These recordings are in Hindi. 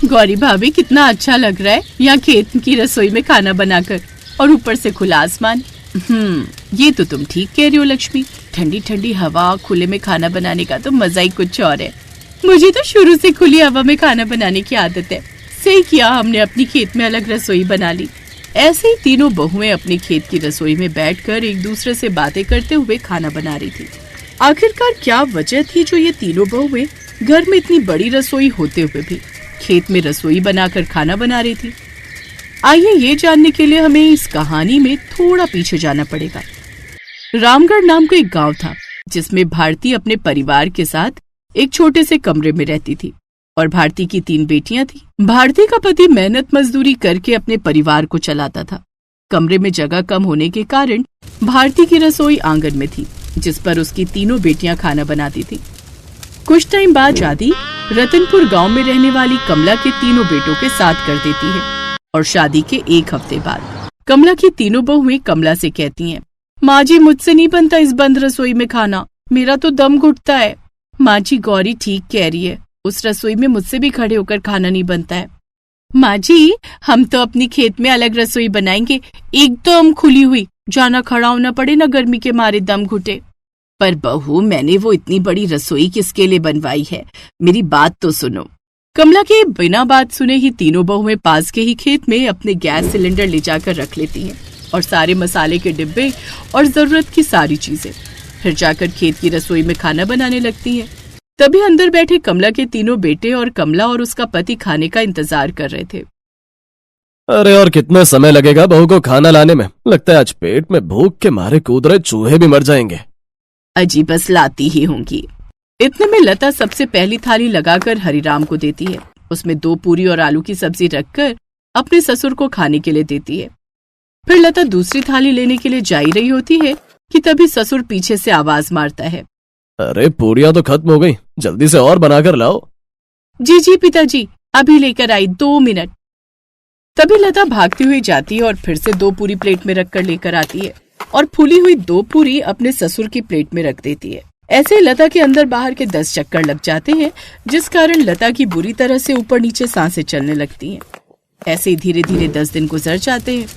गौरी भाभी कितना अच्छा लग रहा है यहाँ खेत की रसोई में खाना बनाकर, और ऊपर से खुला आसमान। ये तो तुम ठीक कह रही हो लक्ष्मी, ठंडी ठंडी हवा, खुले में खाना बनाने का तो मजा ही कुछ और है। मुझे तो शुरू से खुली हवा में खाना बनाने की आदत है। सही किया हमने अपनी खेत में अलग रसोई बना ली। ऐसे ही तीनों बहुएं अपनी खेत की रसोई में बैठकर एक दूसरे से बातें करते हुए खाना बना रही थी। आखिरकार क्या वजह थी जो ये तीनों बहुएं घर में इतनी बड़ी रसोई होते हुए भी खेत में रसोई बनाकर खाना बना रही थी? आइए ये जानने के लिए हमें इस कहानी में थोड़ा पीछे जाना पड़ेगा। रामगढ़ नाम का एक गांव था जिसमें भारती अपने परिवार के साथ एक छोटे से कमरे में रहती थी और भारती की 3 बेटियां थी। भारती का पति मेहनत मजदूरी करके अपने परिवार को चलाता था। कमरे में जगह कम होने के कारण भारती की रसोई आंगन में थी जिस पर उसकी तीनों बेटियां खाना बनाती थी। कुछ टाइम बाद शादी रतनपुर गांव में रहने वाली कमला के तीनों बेटों के साथ कर देती है और शादी के 1 हफ्ते बाद कमला की तीनों बहुएं कमला से कहती हैं, माँ जी मुझसे नहीं बनता इस बंद रसोई में खाना, मेरा तो दम घुटता है। माँ जी गौरी ठीक कह रही है, उस रसोई में मुझसे भी खड़े होकर खाना नहीं बनता है। माँ जी हम तो अपनी खेत में अलग रसोई बनाएंगे, एकदम खुली हुई, जाना खड़ा होना पड़े ना गर्मी के मारे दम घुटे। पर बहू मैंने वो इतनी बड़ी रसोई किसके लिए बनवाई है, मेरी बात तो सुनो। कमला के बिना बात सुने ही तीनों बहुएं पास के ही खेत में अपने गैस सिलेंडर ले जाकर रख लेती हैं और सारे मसाले के डिब्बे और जरूरत की सारी चीजें, फिर जाकर खेत की रसोई में खाना बनाने लगती हैं। तभी अंदर बैठे कमला के तीनों बेटे और कमला और उसका पति खाने का इंतजार कर रहे थे। अरे और कितना समय लगेगा बहू को खाना लाने में? लगता है आज पेट में भूख के मारे कूद रहे चूहे भी मर जाएंगे। अजी बस लाती ही होंगी। इतने में लता सबसे पहली थाली लगाकर हरिराम को देती है। उसमें 2 पूरी और आलू की सब्जी रखकर अपने ससुर को खाने के लिए देती है। फिर लता दूसरी थाली लेने के लिए जा ही रही होती है कि तभी ससुर पीछे से आवाज मारता है, अरे पूरियां तो खत्म हो गई, जल्दी से और बनाकर लाओ। जी जी पिताजी अभी लेकर आई, 2 मिनट। तभी लता भागती हुई जाती है और फिर से 2 पूरी प्लेट में रखकर लेकर आती है और फूली हुई 2 पूरी अपने ससुर की प्लेट में रख देती है। ऐसे लता के अंदर बाहर के 10 चक्कर लग जाते हैं जिस कारण लता की बुरी तरह से ऊपर नीचे सांसें चलने लगती हैं। ऐसे ही धीरे धीरे 10 दिन गुजर जाते हैं।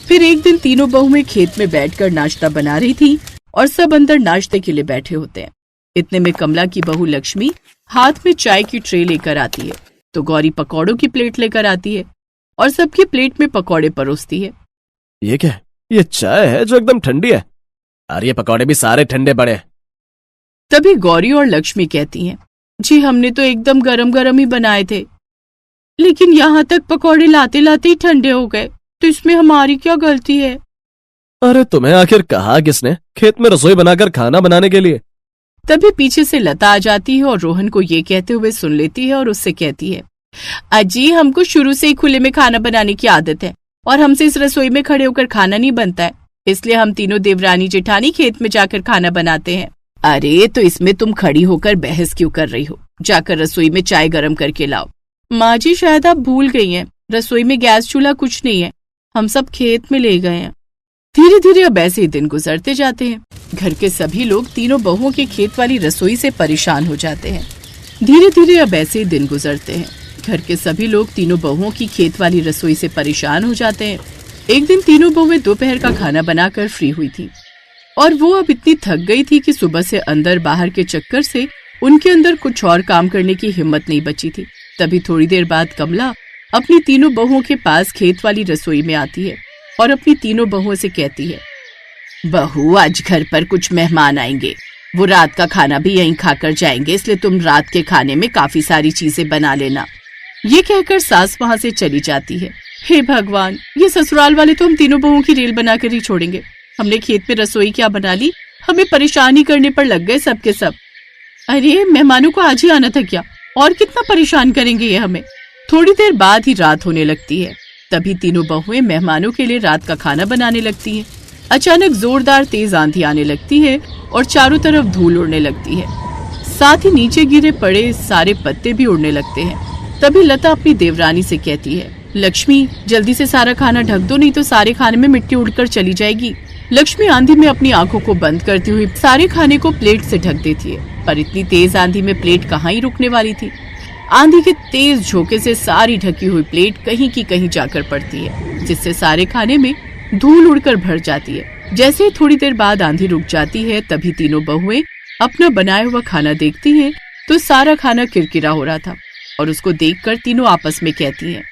फिर एक दिन तीनों बहुएं खेत में बैठकर नाश्ता बना रही थी और सब अंदर नाश्ते के लिए बैठे होते हैं। इतने में कमला की बहू लक्ष्मी हाथ में चाय की ट्रे लेकर आती है तो गौरी पकौड़ों की प्लेट लेकर आती है और सबकी प्लेट में पकौड़े परोसती है। ये क्या? ये चाय है जो एकदम ठंडी है, और ये पकौड़े भी सारे ठंडे पड़े। तभी गौरी और लक्ष्मी कहती हैं, जी हमने तो एकदम गरम गरम ही बनाए थे, लेकिन यहाँ तक पकौड़े लाते लाते ही ठंडे हो गए, तो इसमें हमारी क्या गलती है? अरे तुम्हें आखिर कहा किसने खेत में रसोई बनाकर खाना बनाने के लिए? तभी पीछे से लता आ जाती है और रोहन को ये कहते हुए सुन लेती है और उससे कहती है, अजी हमको शुरू से ही खुले में खाना बनाने की आदत है और हमसे इस रसोई में खड़े होकर खाना नहीं बनता है, इसलिए हम तीनों देवरानी जेठानी खेत में जाकर खाना बनाते हैं। अरे तो इसमें तुम खड़ी होकर बहस क्यों कर रही हो? जाकर रसोई में चाय गरम करके लाओ। माँ जी शायद आप भूल गई हैं, रसोई में गैस चूल्हा कुछ नहीं है, हम सब खेत में ले गए हैं। धीरे धीरे अब ऐसे ही दिन गुजरते जाते हैं। घर के सभी लोग तीनों बहुओं के खेत वाली रसोई से परेशान हो जाते हैं। धीरे धीरे अब ऐसे ही दिन गुजरते हैं। घर के सभी लोग तीनों बहुओं की खेत वाली रसोई से परेशान हो जाते हैं। एक दिन तीनों बहुएं दोपहर का खाना बनाकर फ्री हुई थी और वो अब इतनी थक गई थी कि सुबह से अंदर बाहर के चक्कर से उनके अंदर कुछ और काम करने की हिम्मत नहीं बची थी। तभी थोड़ी देर बाद कमला अपनी तीनों बहुओं के पास खेत वाली रसोई में आती है और अपनी तीनों बहुओं से कहती है, बहू आज घर पर कुछ मेहमान आएंगे, वो रात का खाना भी यहीं खाकर जाएंगे, इसलिए तुम रात के खाने में काफी सारी चीजें बना लेना। ये कहकर सास वहाँ से चली जाती है। हे भगवान, ये ससुराल वाले तो हम तीनों बहुओं की रेल बनाकर ही छोड़ेंगे। हमने खेत में रसोई क्या बना ली, हमें परेशान ही करने पर लग गए सबके सब। अरे मेहमानों को आज ही आना था क्या, और कितना परेशान करेंगे ये हमें। थोड़ी देर बाद ही रात होने लगती है। तभी तीनों बहुएं मेहमानों के लिए रात का खाना बनाने लगती हैं। अचानक जोरदार तेज आंधी आने लगती है और चारों तरफ धूल उड़ने लगती है, साथ ही नीचे गिरे पड़े सारे पत्ते भी उड़ने लगते हैं। तभी लता अपनी देवरानी से कहती है, लक्ष्मी जल्दी से सारा खाना ढक दो, नहीं तो सारे खाने में मिट्टी उड़कर चली जाएगी। लक्ष्मी आंधी में अपनी आंखों को बंद करती हुई सारे खाने को प्लेट से ढक देती है, पर इतनी तेज आंधी में प्लेट कहाँ ही रुकने वाली थी। आंधी के तेज झोंके से सारी ढकी हुई प्लेट कहीं की कहीं जाकर पड़ती है, जिससे सारे खाने में धूल उड़कर भर जाती है। जैसे ही थोड़ी देर बाद आंधी रुक जाती है, तभी तीनों बहुएं अपना बनाया हुआ खाना देखती हैं तो सारा खाना किरकिरा हो रहा था और उसको देखकर तीनों आपस में कहती हैं,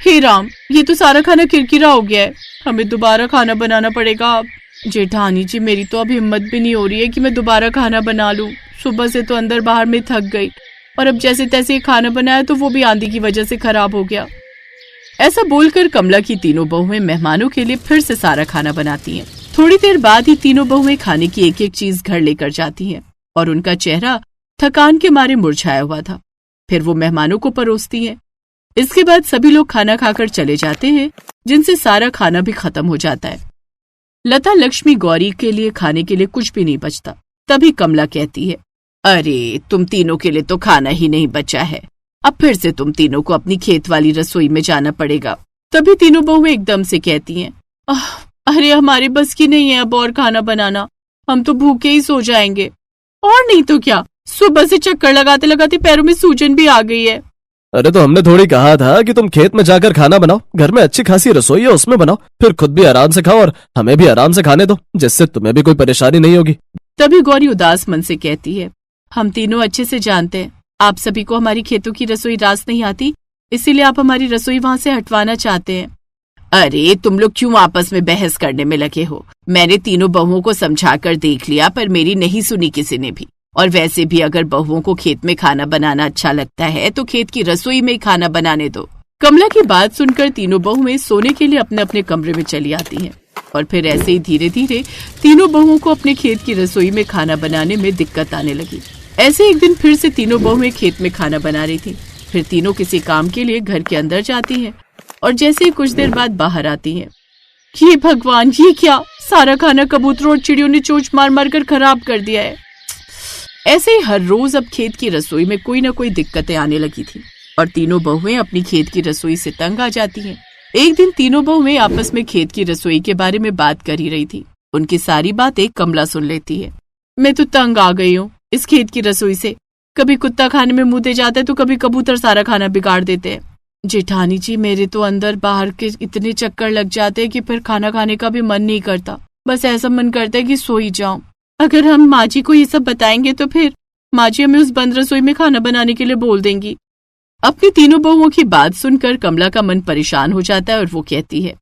हे राम, ये तो सारा खाना किरकिरा हो गया है, हमें दोबारा खाना बनाना पड़ेगा अब। जेठानी जी, मेरी तो अब हिम्मत भी नहीं हो रही है कि मैं दोबारा खाना बना लूं। सुबह से तो अंदर बाहर में थक गई और अब जैसे तैसे खाना बनाया तो वो भी आंधी की वजह से खराब हो गया। ऐसा बोलकर कमला की तीनों बहुएं मेहमानों के लिए फिर से सारा खाना बनाती हैं। थोड़ी देर बाद ही तीनों बहुएं खाने की एक एक चीज घर लेकर जाती हैं और उनका चेहरा थकान के मारे मुरझाया हुआ था। फिर वो मेहमानों को परोसती हैं। इसके बाद सभी लोग खाना खाकर चले जाते हैं, जिनसे सारा खाना भी खत्म हो जाता है। लता, लक्ष्मी, गौरी के लिए खाने के लिए कुछ भी नहीं बचता। तभी कमला कहती है, अरे तुम तीनों के लिए तो खाना ही नहीं बचा है, अब फिर से तुम तीनों को अपनी खेत वाली रसोई में जाना पड़ेगा। तभी तीनों बहुएं एकदम से कहती हैं, अरे हमारे बस की नहीं है अब और खाना बनाना, हम तो भूखे ही सो जाएंगे। और नहीं तो क्या, सुबह से चक्कर लगाते लगाते पैरों में सूजन भी आ गई है। अरे तो हमने थोड़ी कहा था कि तुम खेत में जाकर खाना बनाओ, घर में अच्छी खासी रसोई है उसमें बनाओ, फिर खुद भी आराम से खाओ और हमें भी आराम से खाने दो, जिससे तुम्हें भी कोई परेशानी नहीं होगी। तभी गौरी उदास मन से कहती है, हम तीनों अच्छे से जानते हैं आप सभी को हमारी खेतों की रसोई रास नहीं आती, इसीलिए आप हमारी रसोई वहाँ से हटवाना चाहते हैं। अरे तुम लोग क्यों आपस में बहस करने में लगे हो? मैंने तीनों बहुओं को समझाकर देख लिया पर मेरी नहीं सुनी किसी ने भी। और वैसे भी अगर बहुओं को खेत में खाना बनाना अच्छा लगता है तो खेत की रसोई में ही खाना बनाने दो। कमला की बात सुनकर तीनों बहुएं सोने के लिए अपने अपने कमरे में चली आती हैं और फिर ऐसे ही धीरे धीरे तीनों बहुओं को अपने खेत की रसोई में खाना बनाने में दिक्कत आने लगी। ऐसे एक दिन फिर से तीनों बहुएं खेत में खाना बना रही थी। फिर तीनों किसी काम के लिए घर के अंदर जाती हैं और जैसे ही कुछ देर बाद बाहर आती हैं, ये भगवान, ये क्या, सारा खाना कबूतरों और चिड़ियों ने चोंच मार मार कर खराब कर दिया है। ऐसे ही हर रोज अब खेत की रसोई में कोई न कोई दिक्कतें आने लगी थी और तीनों बहुएं अपनी खेत की रसोई से तंग आ जाती हैं। एक दिन तीनों बहुएं आपस में खेत की रसोई के बारे में बात कर ही रही थी। उनकी सारी बातें कमला सुन लेती है। मैं तो तंग आ गई हूँ इस खेत की रसोई से, कभी कुत्ता खाने में मुंह दे जाता है तो कभी कबूतर सारा खाना बिगाड़ देते हैं। जेठानी जी, मेरे तो अंदर बाहर के इतने चक्कर लग जाते हैं कि फिर खाना खाने का भी मन नहीं करता, बस ऐसा मन करता है कि सो ही जाऊं। अगर हम माँ जी को ये सब बताएंगे तो फिर माँ जी हमें उस बंद रसोई में खाना बनाने के लिए बोल देंगी। अपनी तीनों बहुओं की बात सुनकर कमला का मन परेशान हो जाता है और वो कहती है,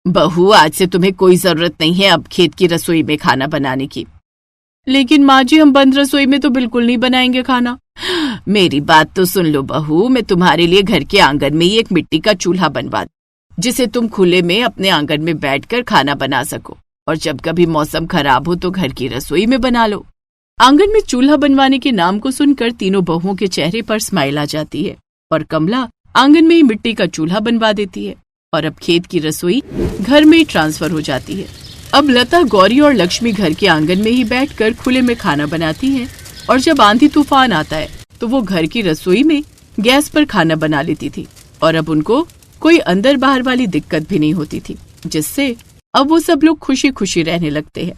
बहू, आज से तुम्हें कोई जरूरत नहीं है अब खेत की रसोई में खाना बनाने की। लेकिन माँ जी, हम बंद रसोई में तो बिल्कुल नहीं बनाएंगे खाना। मेरी बात तो सुन लो बहू, मैं तुम्हारे लिए घर के आंगन में ही एक मिट्टी का चूल्हा बनवा, जिसे तुम खुले में अपने आंगन में बैठकर खाना बना सको और जब कभी मौसम खराब हो तो घर की रसोई में बना लो। आंगन में चूल्हा बनवाने के नाम को सुनकर तीनों बहुओं के चेहरे पर स्माइल आ जाती है और कमला आंगन में ही मिट्टी का चूल्हा बनवा देती है और अब खेत की रसोई घर में ही ट्रांसफर हो जाती है। अब लता, गौरी और लक्ष्मी घर के आंगन में ही बैठकर खुले में खाना बनाती हैं और जब आंधी तूफान आता है तो वो घर की रसोई में गैस पर खाना बना लेती थी और अब उनको कोई अंदर बाहर वाली दिक्कत भी नहीं होती थी, जिससे अब वो सब लोग खुशी खुशी रहने लगते हैं।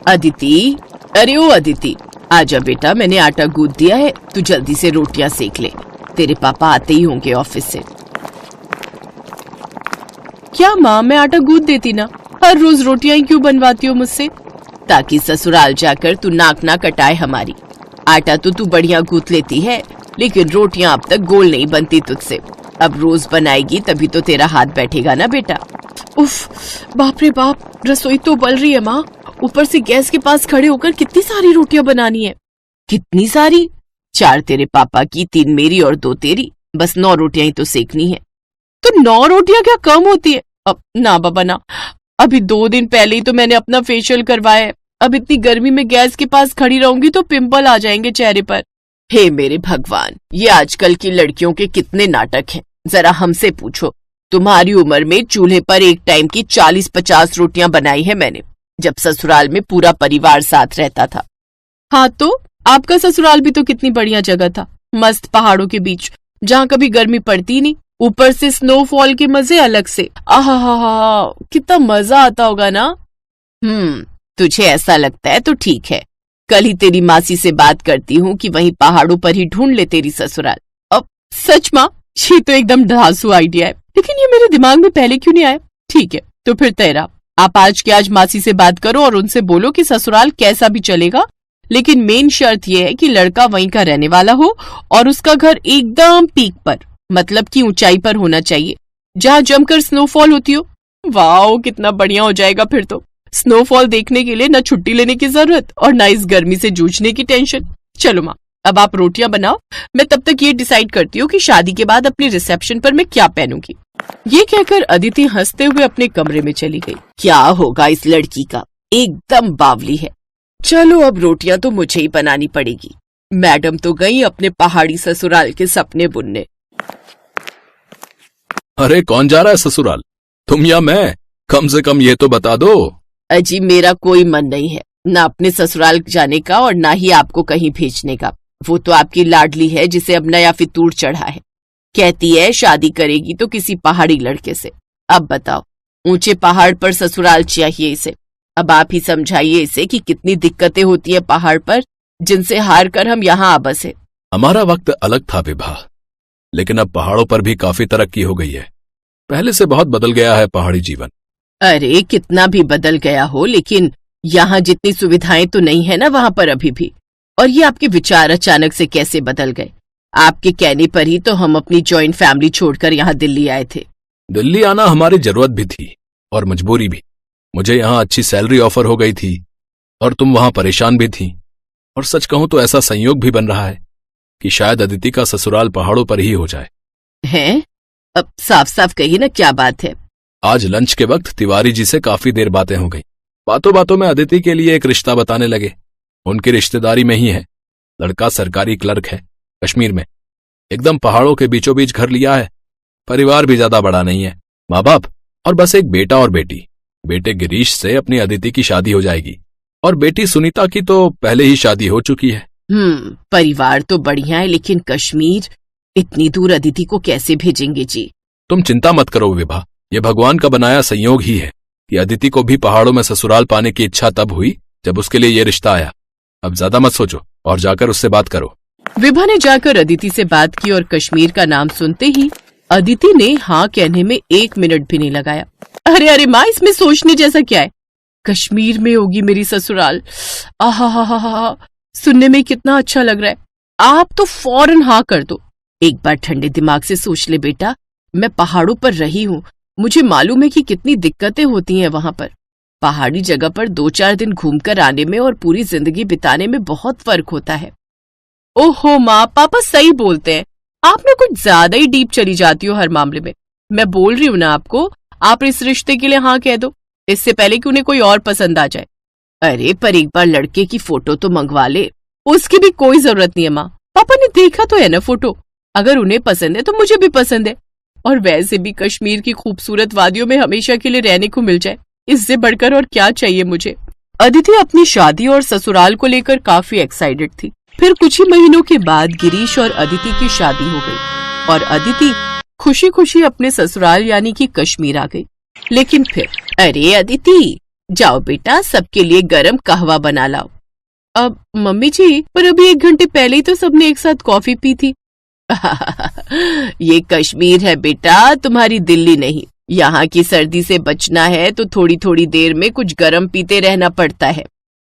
अदिति, अरे ओ अदिति, आजा बेटा, मैंने आटा गूंथ दिया है, तू जल्दी से रोटियां सेक ले, तेरे पापा आते ही होंगे ऑफिस से। क्या माँ, मैं आटा गूंथ देती ना, हर रोज रोटियां क्यों बनवाती हो मुझसे? ताकि ससुराल जाकर तू नाक ना कटाए हमारी। आटा तो तू बढ़िया गूंथ लेती है, लेकिन रोटियां अब तक गोल नहीं बनती तुझसे। अब रोज बनाएगी तभी तो तेरा हाथ बैठेगा ना बेटा। उफ, बाप रे बाप, रसोई तो उबल रही है माँ, ऊपर से गैस के पास खड़े होकर कितनी सारी रोटियां बनानी है। कितनी सारी? 4 तेरे पापा की, 3 मेरी और 2 तेरी, बस 9 रोटियां ही तो सेकनी है। तो 9 रोटियां क्या कम होती है? अब ना बाबा ना, अभी 2 दिन पहले ही तो मैंने अपना फेशियल करवाया है, अब इतनी गर्मी में गैस के पास खड़ी रहूंगी तो पिंपल आ जाएंगे चेहरे पर। हे मेरे भगवान, ये आजकल की लड़कियों के कितने नाटक हैं, जरा हमसे पूछो। तुम्हारी उम्र में चूल्हे पर एक टाइम की 40-50 रोटियां बनाई है मैंने, जब ससुराल में पूरा परिवार साथ रहता था। हाँ तो आपका ससुराल भी तो कितनी बढ़िया जगह था, मस्त पहाड़ों के बीच, जहाँ कभी गर्मी पड़ती नहीं ऊपर से स्नोफॉल के मजे अलग से। आहा, कितना मजा आता होगा ना। तुझे ऐसा लगता है तो ठीक है, कल ही तेरी मासी से बात करती हूँ कि वहीं पहाड़ों पर ही ढूंढ ले तेरी ससुराल। अब सच माँ, ये तो एकदम धांसू आइडिया है, लेकिन ये मेरे दिमाग में पहले क्यों नहीं आया। ठीक है, तो फिर तेरा, आप आज के आज मासी से बात करो और उनसे बोलो कि ससुराल कैसा भी चलेगा, लेकिन मेन शर्त यह है कि लड़का वहीं का रहने वाला हो और उसका घर एकदम पीक पर, मतलब कि ऊंचाई पर होना चाहिए, जहाँ जमकर स्नोफॉल होती हो। वाह, कितना बढ़िया हो जाएगा फिर तो। स्नोफॉल देखने के लिए न छुट्टी लेने की जरूरत और न इस गर्मी से जूझने की टेंशन। चलो माँ, अब आप रोटियां बनाओ, मैं तब तक ये डिसाइड करती हूँ कि शादी के बाद अपनी रिसेप्शन पर मैं क्या पहनूंगी। ये कहकर अदिति हंसते हुए अपने कमरे में चली गई। क्या होगा इस लड़की का, एकदम बावली है। चलो अब रोटियां तो मुझे ही बनानी पड़ेगी। मैडम तो गई अपने पहाड़ी ससुराल के सपने बुनने। अरे कौन जा रहा है ससुराल, तुम या मैं? कम से कम ये तो बता दो। अजी मेरा कोई मन नहीं है, ना अपने ससुराल जाने का और ना ही आपको कहीं भेजने का। वो तो आपकी लाडली है जिसे अब नया फितूर चढ़ा है, कहती है शादी करेगी तो किसी पहाड़ी लड़के से। अब बताओ, ऊंचे पहाड़ पर ससुराल चाहिए इसे। अब आप ही समझाइए इसे कि कितनी दिक्कतें होती है पहाड़ पर, जिनसे हार कर हम यहाँ आ बसे। हमारा वक्त अलग था विभा, लेकिन अब पहाड़ों पर भी काफी तरक्की हो गई है। पहले से बहुत बदल गया है पहाड़ी जीवन। अरे कितना भी बदल गया हो, लेकिन यहाँ जितनी सुविधाएं तो नहीं है ना वहाँ पर अभी भी। और ये आपके विचार अचानक से कैसे बदल गए? आपके कहने पर ही तो हम अपनी जॉइंट फैमिली छोड़कर यहाँ दिल्ली आए थे। दिल्ली आना हमारी जरूरत भी थी और मजबूरी भी। मुझे यहाँ अच्छी सैलरी ऑफर हो गई थी और तुम वहां परेशान भी थी। और सच कहूं तो ऐसा संयोग भी बन रहा है कि शायद अदिति का ससुराल पहाड़ों पर ही हो जाए। हैं? अब साफ साफ कहिए ना, क्या बात है? आज लंच के वक्त तिवारी जी से काफी देर बातें हो गई। बातों बातों में अदिति के लिए एक रिश्ता बताने लगे। उनकी रिश्तेदारी में ही है। लड़का सरकारी क्लर्क है, कश्मीर में, एकदम पहाड़ों के बीचों बीच घर लिया है। परिवार भी ज्यादा बड़ा नहीं है, माँ बाप और बस एक बेटा और बेटी। बेटे गिरीश से अपनी अदिति की शादी हो जाएगी और बेटी सुनीता की तो पहले ही शादी हो चुकी है। परिवार तो बढ़िया है, लेकिन कश्मीर, इतनी दूर अदिति को कैसे भेजेंगे जी? तुम चिंता मत करो विभा, ये भगवान का बनाया संयोग ही है कि अदिति को भी पहाड़ों में ससुराल पाने की इच्छा तब हुई जब उसके लिए ये रिश्ता आया। अब ज्यादा मत सोचो और जाकर उससे बात करो। विभा ने जाकर अदिति से बात की और कश्मीर का नाम सुनते ही अदिति ने हाँ कहने में 1 मिनट भी नहीं लगाया। अरे माँ, इसमें सोचने जैसा क्या है? कश्मीर में होगी मेरी ससुराल। आहा, सुनने में कितना अच्छा लग रहा है। आप तो फौरन हाँ कर दो। एक बार ठंडे दिमाग से सोच ले बेटा, मैं पहाड़ों पर रही हूँ, मुझे मालूम है कि कितनी दिक्कतें होती हैं वहां पर। पहाड़ी जगह पर 2-4 दिन घूमकर आने में और पूरी जिंदगी बिताने में बहुत फर्क होता है। ओहो माँ, पापा सही बोलते हैं, आप ना कुछ ज्यादा ही डीप चली जाती हो हर मामले में। मैं बोल रही हूँ ना आपको, आप इस रिश्ते के लिए हाँ कह दो, इससे पहले कि उन्हें कोई और पसंद आ जाए। अरे पर एक बार लड़के की फोटो तो मंगवा ले। उसकी भी कोई जरूरत नहीं है माँ, पापा ने देखा तो है ना फोटो। अगर उन्हें पसंद है तो मुझे भी पसंद है। और वैसे भी कश्मीर की खूबसूरत वादियों में हमेशा के लिए रहने को मिल जाए, इससे बढ़कर और क्या चाहिए मुझे। अदिति अपनी शादी और ससुराल को लेकर काफी एक्साइटेड थी। फिर कुछ ही महीनों के बाद गिरीश और अदिति की शादी हो गई और अदिति खुशी खुशी अपने ससुराल यानी कि कश्मीर आ गई। लेकिन फिर, अरे अदिति जाओ बेटा, सबके लिए गरम कहवा बना लाओ। अब मम्मी जी, पर अभी 1 घंटे पहले ही तो सबने एक साथ कॉफी पी थी। ये कश्मीर है बेटा, तुम्हारी दिल्ली नहीं। यहाँ की सर्दी से बचना है तो थोड़ी थोड़ी देर में कुछ गरम पीते रहना पड़ता है।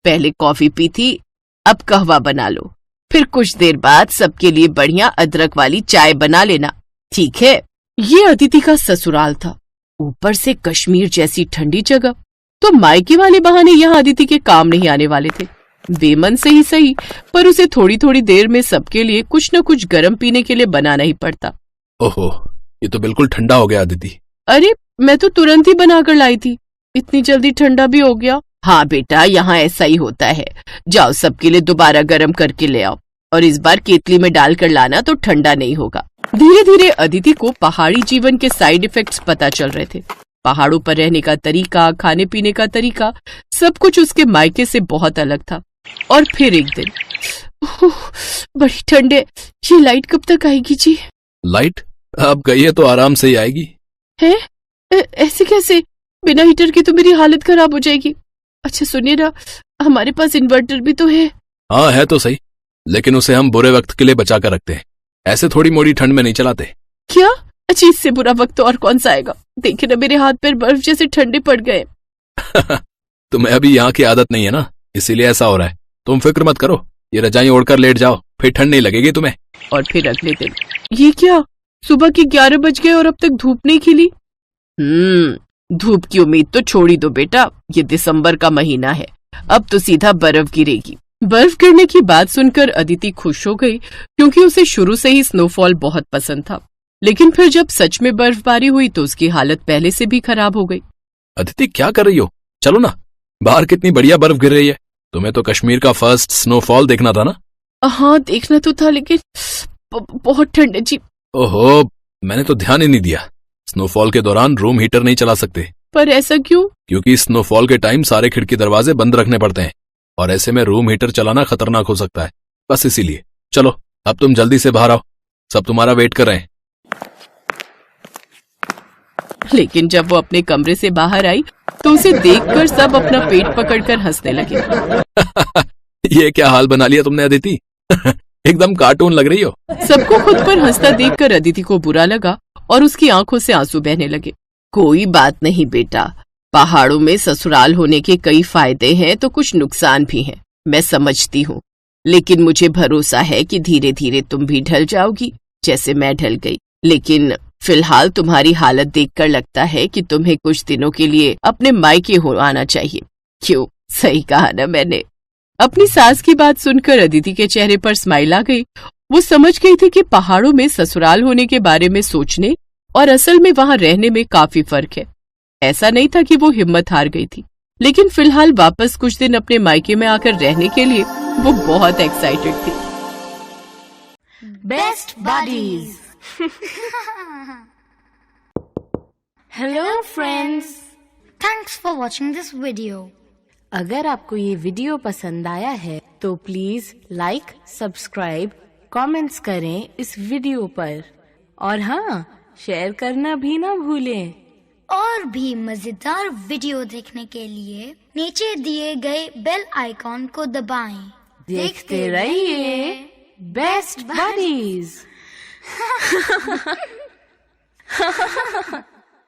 पहले कॉफी पी थी, अब कहवा बना लो। फिर कुछ देर बाद सबके लिए बढ़िया अदरक वाली चाय बना लेना, ठीक है? ये अदिति का ससुराल था, ऊपर से कश्मीर जैसी ठंडी जगह। तो मायके वाले बहाने यहाँ अदिति के काम नहीं आने वाले थे। बेमन से ही सही, पर उसे थोड़ी थोड़ी देर में सबके लिए कुछ न कुछ गर्म पीने के लिए बनाना ही पड़ता। ओहो, ये तो बिल्कुल ठंडा हो गया अदिति। अरे मैं तो तुरंत ही बनाकर लाई थी, इतनी जल्दी ठंडा भी हो गया। हाँ बेटा, यहाँ ऐसा ही होता है। जाओ सबके लिए दोबारा गर्म करके ले आओ और इस बार केतली में डालकर लाना तो ठंडा नहीं होगा। धीरे धीरे अदिति को पहाड़ी जीवन के साइड इफेक्ट्स पता चल रहे थे। पहाड़ों पर रहने का तरीका, खाने पीने का तरीका, सब कुछ उसके मायके से बहुत अलग था। और फिर एक दिन, बड़ी ठंड है, ये लाइट कब तक आएगी जी? लाइट? अब गई है तो आराम से ही आएगी। है? ऐसे कैसे? बिना हीटर के तो मेरी हालत खराब हो जाएगी। अच्छा सुनिए ना, हमारे पास इन्वर्टर भी तो है। हाँ है तो सही, लेकिन उसे हम बुरे वक्त के लिए बचा कर रखते हैं, ऐसे थोड़ी मोड़ी ठंड में नहीं चलाते। क्या? अच्छा इससे बुरा वक्त और कौन सा आएगा? देखे ना मेरे हाथ पैर बर्फ जैसे ठंडे पड़ गए। तुम्हें अभी यहाँ की आदत नहीं है ना, इसीलिए ऐसा हो रहा है। तुम फिक्र मत करो, ये रजाई ओढ़कर लेट जाओ, फिर ठंड नहीं लगेगी तुम्हें। और फिर अगले दिन, ये क्या? सुबह के 11 बज गए और अब तक धूप नहीं खिली। धूप की उम्मीद तो छोड़ ही दो बेटा, ये दिसंबर का महीना है, अब तो सीधा बर्फ गिरेगी। बर्फ गिरने की बात सुनकर अदिति खुश हो गई, क्योंकि उसे शुरू से ही स्नोफॉल बहुत पसंद था। लेकिन फिर जब सच में बर्फबारी हुई तो उसकी हालत पहले से भी खराब हो गई। अदिति क्या कर रही हो? चलो ना, बाहर कितनी बढ़िया बर्फ गिर रही है। तुम्हें तो कश्मीर का फर्स्ट स्नोफॉल देखना था ना। हाँ देखना तो था, लेकिन बहुत ठंड है जी। ओहो, मैंने तो ध्यान ही नहीं दिया। स्नोफॉल के दौरान रूम हीटर नहीं चला सकते। पर ऐसा क्यों? क्योंकि स्नोफॉल के टाइम सारे खिड़की दरवाजे बंद रखने पड़ते हैं, और ऐसे में रूम हीटर चलाना खतरनाक हो सकता है, बस इसीलिए। चलो अब तुम जल्दी से बाहर आओ, सब तुम्हारा वेट कर रहे हैं। लेकिन जब वो अपने कमरे से बाहर आई तो उसे देखकर सब अपना पेट पकड़कर हंसने लगे। ये क्या हाल बना लिया तुमने अदिति? एकदम कार्टून लग रही हो। सबको खुद पर हंसता देखकर अदिति को बुरा लगा और उसकी आंखों से आंसू बहने लगे। कोई बात नहीं बेटा, पहाड़ों में ससुराल होने के कई फायदे हैं तो कुछ नुकसान भी हैं, मैं समझती हूँ। लेकिन मुझे भरोसा है कि धीरे धीरे तुम भी ढल जाओगी, जैसे मैं ढल गई। लेकिन फिलहाल तुम्हारी हालत देखकर लगता है कि तुम्हें कुछ दिनों के लिए अपने मायके हो आना चाहिए। क्यों, सही कहा ना मैंने? अपनी सास की बात सुनकर अदिति के चेहरे पर स्माइल आ गई। वो समझ गई थी कि पहाड़ों में ससुराल होने के बारे में सोचने और असल में वहां रहने में काफी फर्क है। ऐसा नहीं था कि वो हिम्मत हार गई थी, लेकिन फिलहाल वापस कुछ दिन अपने मायके में आकर रहने के लिए वो बहुत एक्साइटेड थी। Best buddies. Hello friends, Thanks for watching this video. अगर आपको ये वीडियो पसंद आया है तो प्लीज लाइक, सब्सक्राइब, कमेंट्स करें इस वीडियो पर, और हाँ, शेयर करना भी ना भूलें। और भी मजेदार वीडियो देखने के लिए नीचे दिए गए बेल आइकॉन को दबाएं। देखते रहिए बेस्ट बडीज।